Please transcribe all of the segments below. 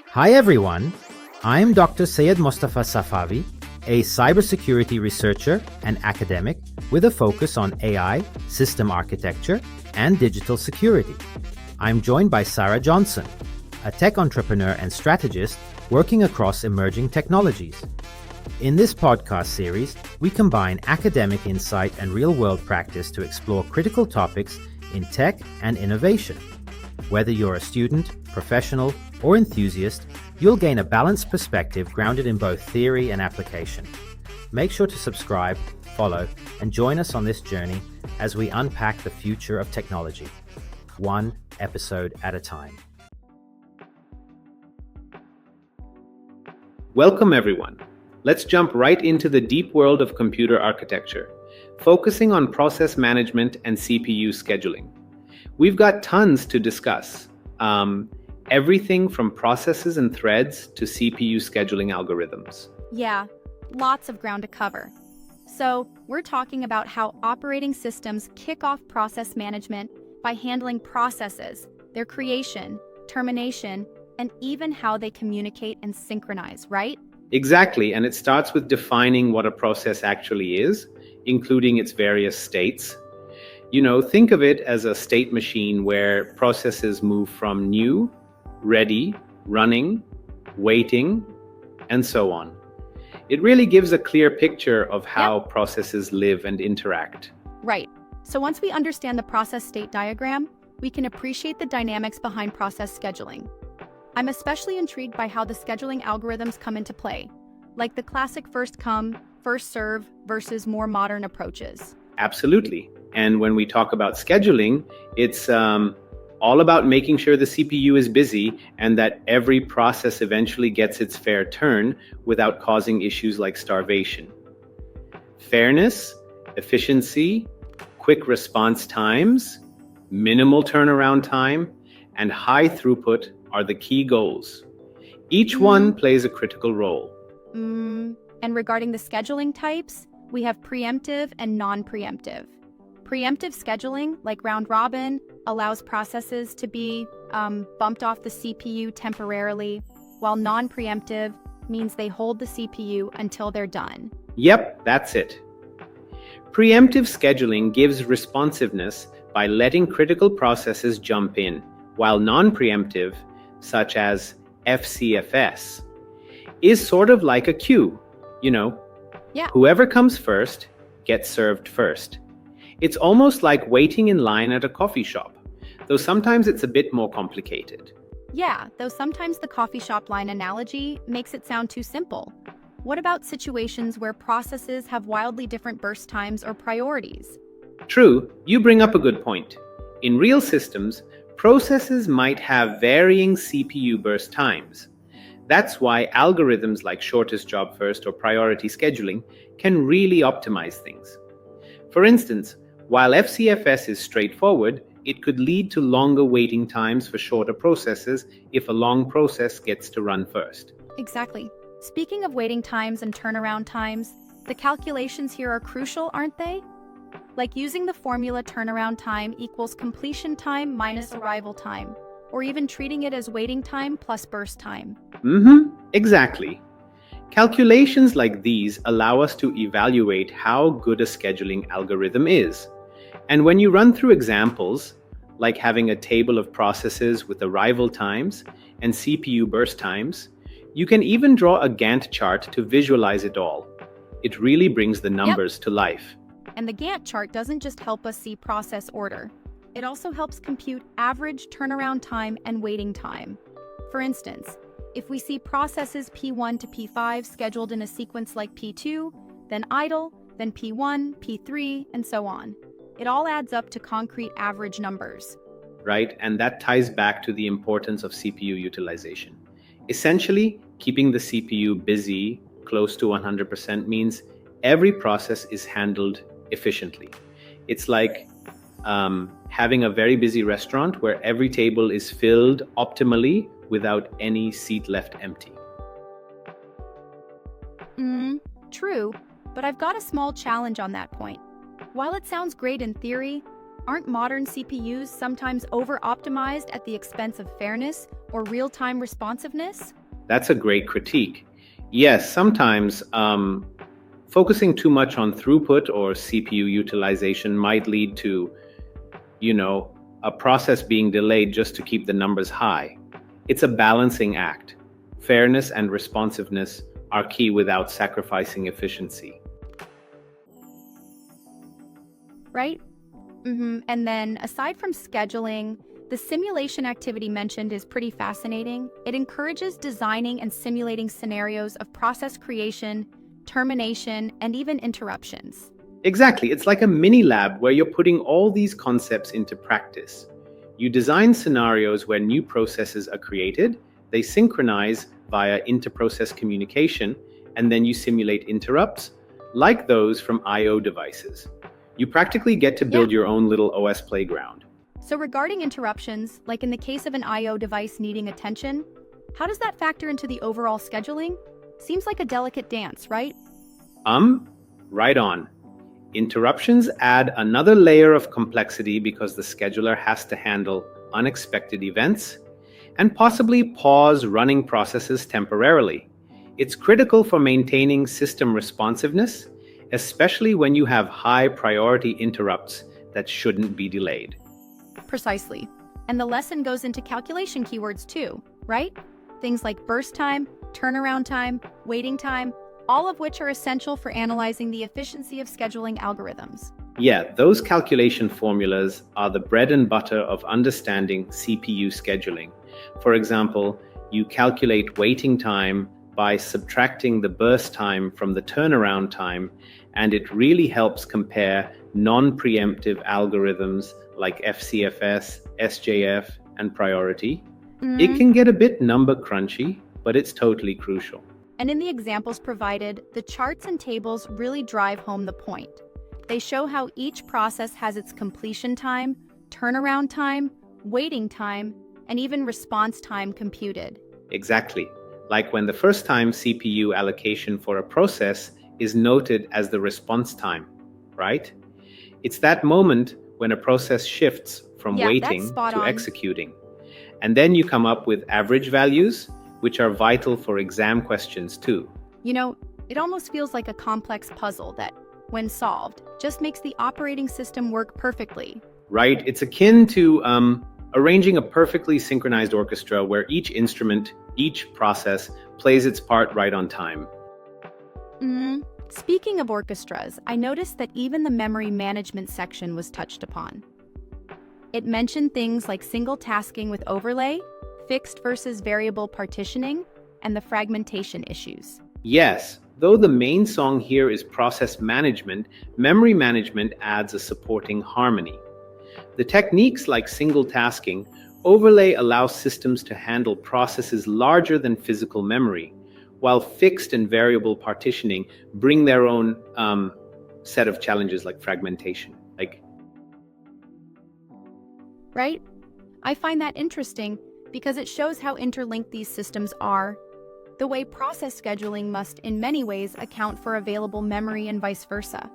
Hi everyone, I'm Dr. Syed Mustafa Safavi, a cybersecurity researcher and academic with a focus on AI, system architecture, and digital security. I'm joined by Sarah Johnson, a tech entrepreneur and strategist working across emerging technologies. In this podcast series, we combine academic insight and real-world practice to explore critical topics in tech and innovation. Whether you're a student, professional, or enthusiast, you'll gain a balanced perspective grounded in both theory and application. Make sure to subscribe, follow, and join us on this journey as we unpack the future of technology, one episode at a time. Welcome everyone. Let's jump right into the deep world of computer architecture, focusing on process management and CPU scheduling. We've got tons to discuss. Everything from processes and threads to CPU scheduling algorithms. Yeah, lots of ground to cover. So, we're talking about how operating systems kick off process management by handling processes, their creation, termination, and even how they communicate and synchronize, right? Exactly, and it starts with defining what a process actually is, including its various states. Think of it as a state machine where processes move from new, ready, running, waiting, and so on. It really gives a clear picture of how processes live and interact. Right. So once we understand the process state diagram, we can appreciate the dynamics behind process scheduling. I'm especially intrigued by how the scheduling algorithms come into play, like the classic first come, first serve versus more modern approaches. Absolutely. And when we talk about scheduling, it's all about making sure the CPU is busy and that every process eventually gets its fair turn without causing issues like starvation. Fairness, efficiency, quick response times, minimal turnaround time, and high throughput are the key goals. Each one plays a critical role. And regarding the scheduling types, we have preemptive and non-preemptive. Preemptive scheduling, like round robin, allows processes to be bumped off the CPU temporarily, while non-preemptive means they hold the CPU until they're done. Yep, that's it. Preemptive scheduling gives responsiveness by letting critical processes jump in, while non-preemptive, such as FCFS, is sort of like a queue. Whoever comes first gets served first. It's almost like waiting in line at a coffee shop, though sometimes it's a bit more complicated. Yeah, though sometimes the coffee shop line analogy makes it sound too simple. What about situations where processes have wildly different burst times or priorities? True, you bring up a good point. In real systems, processes might have varying CPU burst times. That's why algorithms like shortest job first or priority scheduling can really optimize things. For instance, while FCFS is straightforward, it could lead to longer waiting times for shorter processes if a long process gets to run first. Exactly. Speaking of waiting times and turnaround times, the calculations here are crucial, aren't they? Like using the formula turnaround time equals completion time minus arrival time, or even treating it as waiting time plus burst time. Exactly. Calculations like these allow us to evaluate how good a scheduling algorithm is. And when you run through examples, like having a table of processes with arrival times and CPU burst times, you can even draw a Gantt chart to visualize it all. It really brings the numbers to life. And the Gantt chart doesn't just help us see process order. It also helps compute average turnaround time and waiting time. For instance, if we see processes P1 to P5 scheduled in a sequence like P2, then idle, then P1, P3, and so on. It all adds up to concrete average numbers. Right, and that ties back to the importance of CPU utilization. Essentially, keeping the CPU busy close to 100% means every process is handled efficiently. It's like having a very busy restaurant where every table is filled optimally without any seat left empty. True, but I've got a small challenge on that point. While it sounds great in theory, aren't modern CPUs sometimes over-optimized at the expense of fairness or real-time responsiveness? That's a great critique. Yes, sometimes focusing too much on throughput or CPU utilization might lead to, a process being delayed just to keep the numbers high. It's a balancing act. Fairness and responsiveness are key without sacrificing efficiency. Right? And then, aside from scheduling, the simulation activity mentioned is pretty fascinating. It encourages designing and simulating scenarios of process creation, termination, and even interruptions. Exactly. It's like a mini lab where you're putting all these concepts into practice. You design scenarios where new processes are created, they synchronize via inter-process communication, and then you simulate interrupts, like those from I/O devices. You practically get to build your own little OS playground. So regarding interruptions, like in the case of an I/O device needing attention, how does that factor into the overall scheduling? Seems like a delicate dance, right? Right on. Interruptions add another layer of complexity because the scheduler has to handle unexpected events and possibly pause running processes temporarily. It's critical for maintaining system responsiveness, especially when you have high priority interrupts that shouldn't be delayed. Precisely. And the lesson goes into calculation keywords too, right? Things like burst time, turnaround time, waiting time, all of which are essential for analyzing the efficiency of scheduling algorithms. Yeah, those calculation formulas are the bread and butter of understanding CPU scheduling. For example, you calculate waiting time by subtracting the burst time from the turnaround time, and it really helps compare non-preemptive algorithms like FCFS, SJF, and priority. It can get a bit number crunchy, but it's totally crucial. And in the examples provided, the charts and tables really drive home the point. They show how each process has its completion time, turnaround time, waiting time, and even response time computed. Exactly. Like when the first time CPU allocation for a process is noted as the response time, right? It's that moment when a process shifts from waiting to executing. And then you come up with average values, which are vital for exam questions too. It almost feels like a complex puzzle that, when solved, just makes the operating system work perfectly. Right. It's akin to arranging a perfectly synchronized orchestra where each instrument, each process, plays its part right on time. Speaking of orchestras, I noticed that even the memory management section was touched upon. It mentioned things like single tasking with overlay, fixed versus variable partitioning, and the fragmentation issues. Yes, though the main song here is process management, memory management adds a supporting harmony. The techniques like single tasking, overlay allows systems to handle processes larger than physical memory, while fixed and variable partitioning bring their own set of challenges like fragmentation. Right? I find that interesting because it shows how interlinked these systems are. The way process scheduling must, in many ways, account for available memory and vice versa.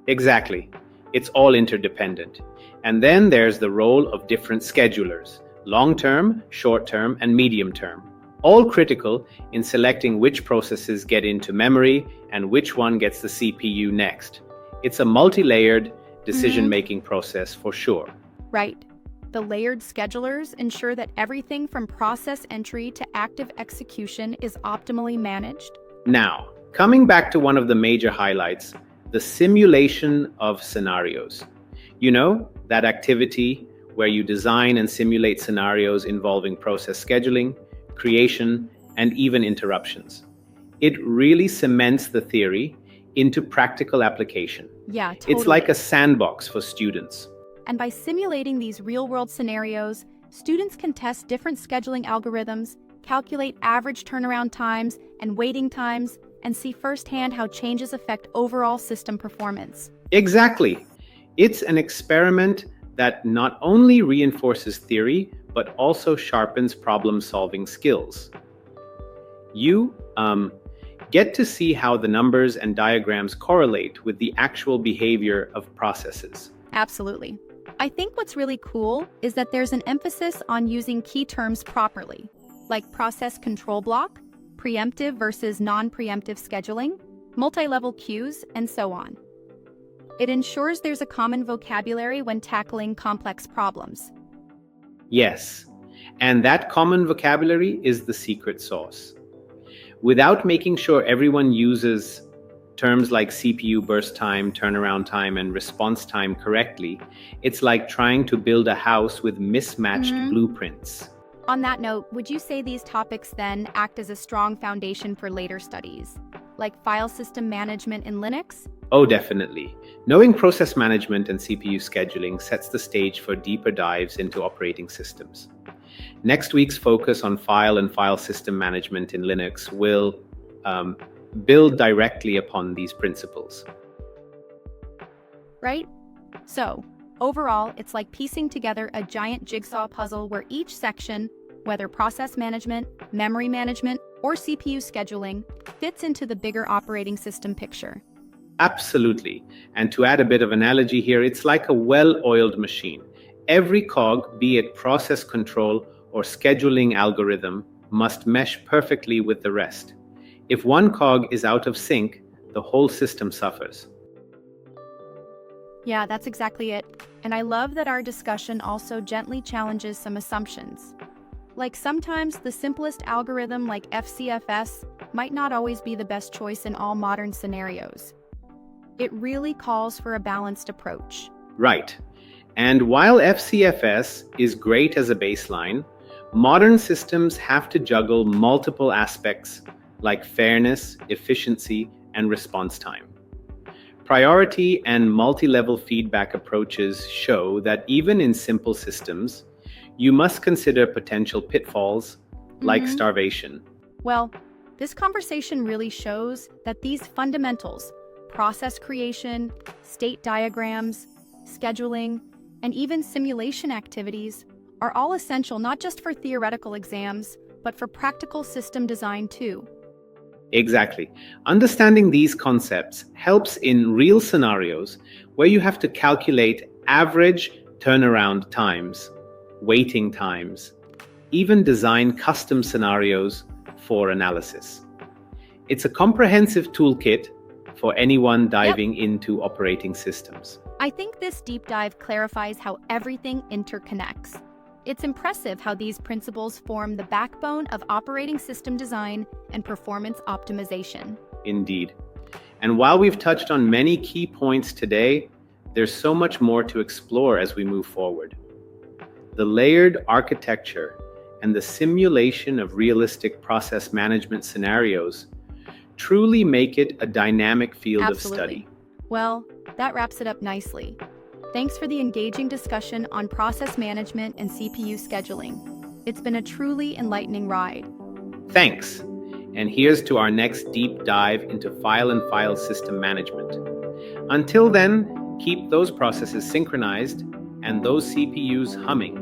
Exactly. It's all interdependent. And then there's the role of different schedulers, long-term, short-term, and medium-term, all critical in selecting which processes get into memory and which one gets the CPU next. It's a multi-layered decision-making process for sure. Right. The layered schedulers ensure that everything from process entry to active execution is optimally managed. Now, coming back to one of the major highlights, the simulation of scenarios. That activity where you design and simulate scenarios involving process scheduling, creation, and even interruptions. It really cements the theory into practical application. Yeah, totally. It's like a sandbox for students. And by simulating these real-world scenarios, students can test different scheduling algorithms, calculate average turnaround times and waiting times, and see firsthand how changes affect overall system performance. Exactly. It's an experiment that not only reinforces theory, but also sharpens problem-solving skills. You get to see how the numbers and diagrams correlate with the actual behavior of processes. Absolutely. I think what's really cool is that there's an emphasis on using key terms properly, like process control block, preemptive versus non-preemptive scheduling, multi-level queues, and so on. It ensures there's a common vocabulary when tackling complex problems. Yes, and that common vocabulary is the secret sauce. Without making sure everyone uses terms like CPU burst time, turnaround time, and response time correctly, it's like trying to build a house with mismatched blueprints. On that note, would you say these topics then act as a strong foundation for later studies, like file system management in Linux? Oh, definitely. Knowing process management and CPU scheduling sets the stage for deeper dives into operating systems. Next week's focus on file and file system management in Linux will build directly upon these principles. Right? So, overall, it's like piecing together a giant jigsaw puzzle where each section, whether process management, memory management, or CPU scheduling, fits into the bigger operating system picture. Absolutely. And to add a bit of analogy here, it's like a well-oiled machine. Every cog, be it process control or scheduling algorithm, must mesh perfectly with the rest. If one cog is out of sync, the whole system suffers. Yeah, that's exactly it. And I love that our discussion also gently challenges some assumptions. Like sometimes the simplest algorithm like FCFS might not always be the best choice in all modern scenarios. It really calls for a balanced approach. Right. And while FCFS is great as a baseline, modern systems have to juggle multiple aspects like fairness, efficiency, and response time. Priority and multi-level feedback approaches show that even in simple systems, you must consider potential pitfalls like starvation. Well, this conversation really shows that these fundamentals, process creation, state diagrams, scheduling, and even simulation activities are all essential not just for theoretical exams, but for practical system design too. Exactly. Understanding these concepts helps in real scenarios where you have to calculate average turnaround times, waiting times, even design custom scenarios for analysis. It's a comprehensive toolkit for anyone diving into operating systems. I think this deep dive clarifies how everything interconnects. It's impressive how these principles form the backbone of operating system design and performance optimization. Indeed. And while we've touched on many key points today, there's so much more to explore as we move forward. The layered architecture and the simulation of realistic process management scenarios truly make it a dynamic field of study. Well, that wraps it up nicely. Thanks for the engaging discussion on process management and CPU scheduling. It's been a truly enlightening ride. Thanks. And here's to our next deep dive into file and file system management. Until then, keep those processes synchronized and those CPUs humming.